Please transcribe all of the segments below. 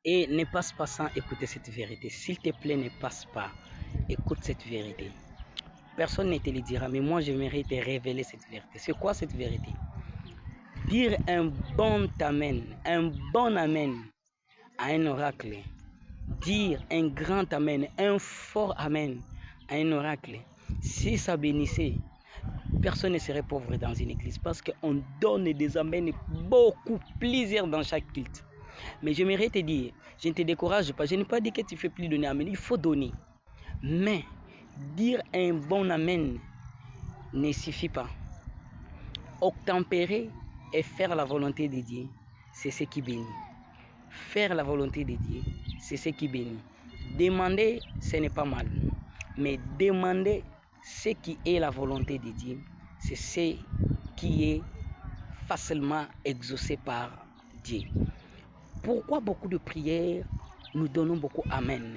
Et ne passe pas sans écouter cette vérité. S'il te plaît, ne passe pas. Écoute cette vérité. Personne ne te le dira, mais moi j'aimerais te révéler cette vérité. C'est quoi cette vérité? Dire un bon amen, un bon amen à un oracle. Dire un grand amen, un fort amen à un oracle. Si ça bénissait, personne ne serait pauvre dans une église parce qu'on donne des amens beaucoup plaisir dans chaque culte. Mais j'aimerais te dire, je ne te décourage pas, je n'ai pas dit que tu fais plus donner amen, il faut donner. Mais dire un bon amen ne suffit pas. Obtempérer et faire la volonté de Dieu, c'est ce qui bénit. Faire la volonté de Dieu, c'est ce qui bénit. Demander, ce n'est pas mal. Mais demander ce qui est la volonté de Dieu, c'est ce qui est facilement exaucé par Dieu. Pourquoi beaucoup de prières, nous donnons beaucoup amen,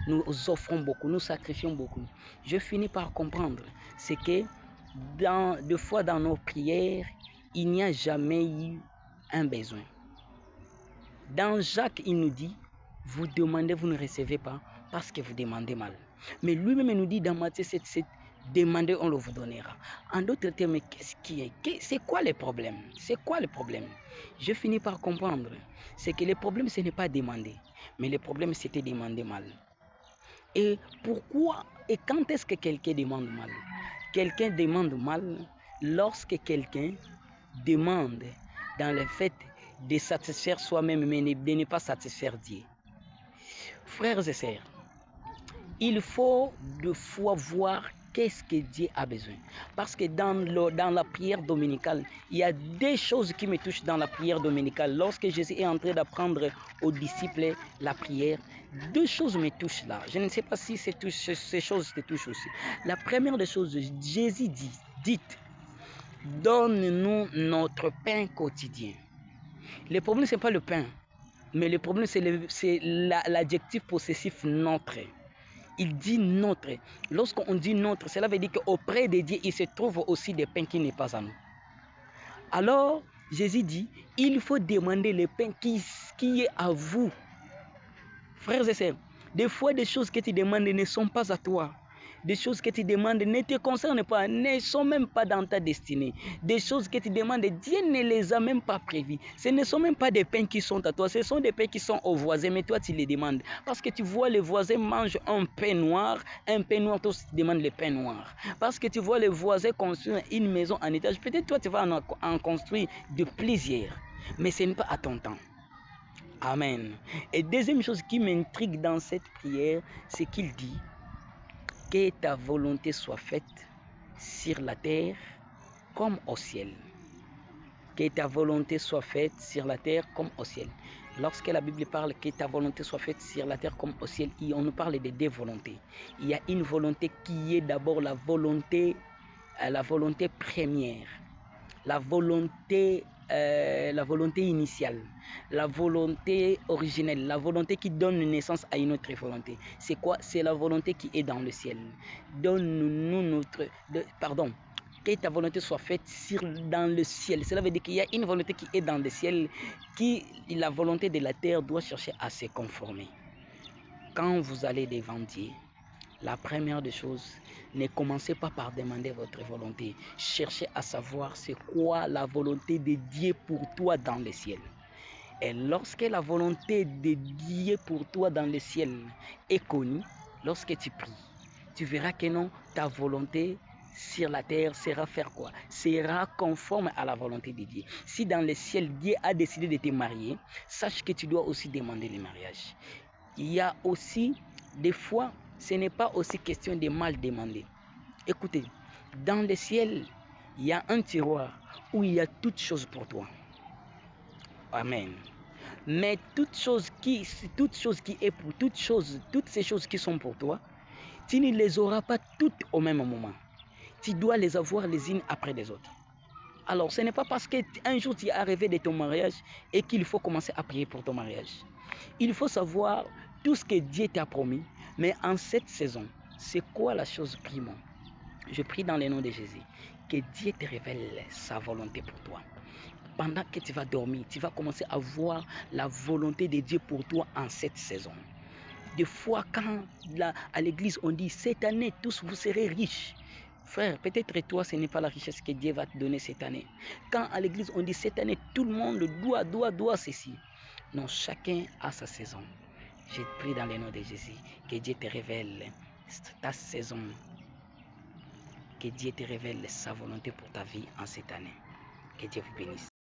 nous offrons beaucoup, nous sacrifions beaucoup. Je finis par comprendre, c'est que deux fois dans nos prières, il n'y a jamais eu un besoin. Dans Jacques, il nous dit, vous demandez, vous ne recevez pas parce que vous demandez mal. Mais lui-même nous dit dans Matthieu 7, demandez, on le vous donnera. En d'autres termes, qu'est-ce qui est? C'est quoi le problème? C'est quoi le problème? Je finis par comprendre. C'est que le problème, ce n'est pas demander. Mais le problème, c'était demander mal. Et pourquoi et quand est-ce que quelqu'un demande mal? Quelqu'un demande mal lorsque quelqu'un demande dans le fait de satisfaire soi-même, mais de ne pas satisfaire Dieu. Frères et sœurs, il faut deux fois voir qu'est-ce que Dieu a besoin. Parce que dans la prière dominicale, il y a des choses qui me touchent dans la prière dominicale. Lorsque Jésus est en train d'apprendre aux disciples la prière, deux choses me touchent là. Je ne sais pas si ces choses te touchent aussi. La première des choses, Jésus dit, dites, donne-nous notre pain quotidien. Le problème, ce n'est pas le pain, mais le problème, c'est l'adjectif possessif notre. Il dit notre. Lorsqu'on dit notre, cela veut dire qu'auprès de Dieu, il se trouve aussi des pains qui n'est pas à nous. Alors, Jésus dit, il faut demander le pain qui est à vous. Frères et sœurs, des fois, des choses que tu demandes ne sont pas à toi. Des choses que tu demandes ne te concernent pas, ne sont même pas dans ta destinée. Des choses que tu demandes, Dieu ne les a même pas prévues. Ce ne sont même pas des pains qui sont à toi, ce sont des pains qui sont aux voisins, mais toi tu les demandes. Parce que tu vois les voisins mangent un pain noir, toi tu demandes le pain noir. Parce que tu vois les voisins construire une maison en étage, peut-être toi tu vas en construire de plaisir, mais ce n'est pas à ton temps. Amen. Et deuxième chose qui m'intrigue dans cette prière, c'est qu'il dit que ta volonté soit faite sur la terre comme au ciel. Que ta volonté soit faite sur la terre comme au ciel. Lorsque la Bible parle que ta volonté soit faite sur la terre comme au ciel, on nous parle de deux volontés. Il y a une volonté qui est d'abord la volonté première, la volonté initiale, la volonté originelle, la volonté qui donne naissance à une autre volonté. C'est quoi? C'est la volonté qui est dans le ciel. Donne-nous que ta volonté soit faite dans le ciel. Cela veut dire qu'il y a une volonté qui est dans le ciel, qui la volonté de la terre doit chercher à se conformer. Quand vous allez devant Dieu, la première des choses, ne commencez pas par demander votre volonté. Cherchez à savoir c'est quoi la volonté de Dieu pour toi dans le ciel. Et lorsque la volonté de Dieu pour toi dans le ciel est connue, lorsque tu pries, tu verras que non, ta volonté sur la terre sera faire quoi? Sera conforme à la volonté de Dieu. Si dans le ciel, Dieu a décidé de te marier, sache que tu dois aussi demander le mariage. Il y a aussi des fois, ce n'est pas aussi question de mal demander. Écoutez, dans le ciel, il y a un tiroir où il y a toutes choses pour toi. Amen. Mais toutes ces choses qui sont pour toi, tu ne les auras pas toutes au même moment. Tu dois les avoir les unes après les autres. Alors, ce n'est pas parce qu'un jour tu es arrivé de ton mariage et qu'il faut commencer à prier pour ton mariage. Il faut savoir tout ce que Dieu t'a promis, mais en cette saison, c'est quoi la chose primordiale? Je prie dans le nom de Jésus, que Dieu te révèle sa volonté pour toi. pendant que tu vas dormir, tu vas commencer à voir la volonté de Dieu pour toi en cette saison. Des fois, quand à l'église, on dit, cette année, tous vous serez riches. Frère, peut-être toi, ce n'est pas la richesse que Dieu va te donner cette année. Quand à l'église, on dit, cette année, tout le monde doit ceci. Non, chacun a sa saison. Je prie dans le nom de Jésus, que Dieu te révèle ta saison, que Dieu te révèle sa volonté pour ta vie en cette année. Que Dieu vous bénisse.